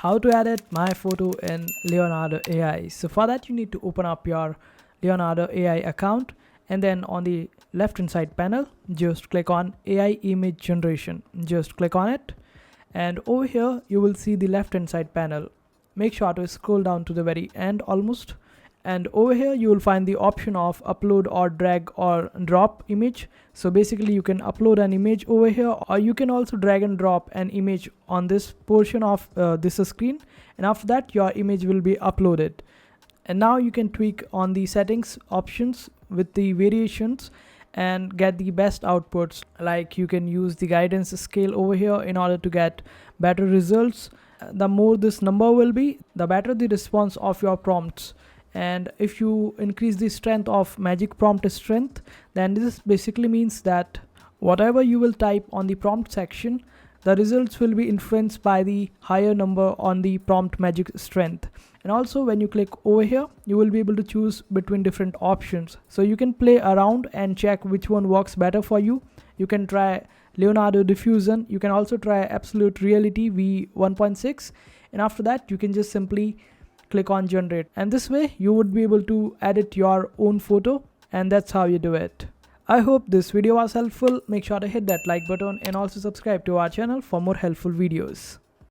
how to edit my photo in Leonardo AI. So for that you need to open up your Leonardo AI account, and then on the left hand side panel just click on AI image generation. Just click on it, and over here you will see the left hand side panel. Make sure to scroll down to the very end almost, and over here you will find the option of upload or drag or drop image. So basically you can upload an image over here, or you can also drag and drop an image on this portion of this screen, and after that your image will be uploaded. And now you can tweak on the settings options with the variations and get the best outputs. Like you can use the guidance scale over here in order to get better results. The more this number will be, the better the response of your prompts. And if you increase the strength of magic prompt strength, then this basically means that whatever you will type on the prompt section, the results will be influenced by the higher number on the prompt magic strength. And also when you click over here, you will be able to choose between different options. So you can play around and check which one works better for you. You can try Leonardo Diffusion. You can also try Absolute Reality V1.6. And after that, you can just simply click on generate. And this way you would be able to edit your own photo. And that's how you do it. I hope this video was helpful. Make sure to hit that like button and also subscribe to our channel for more helpful videos.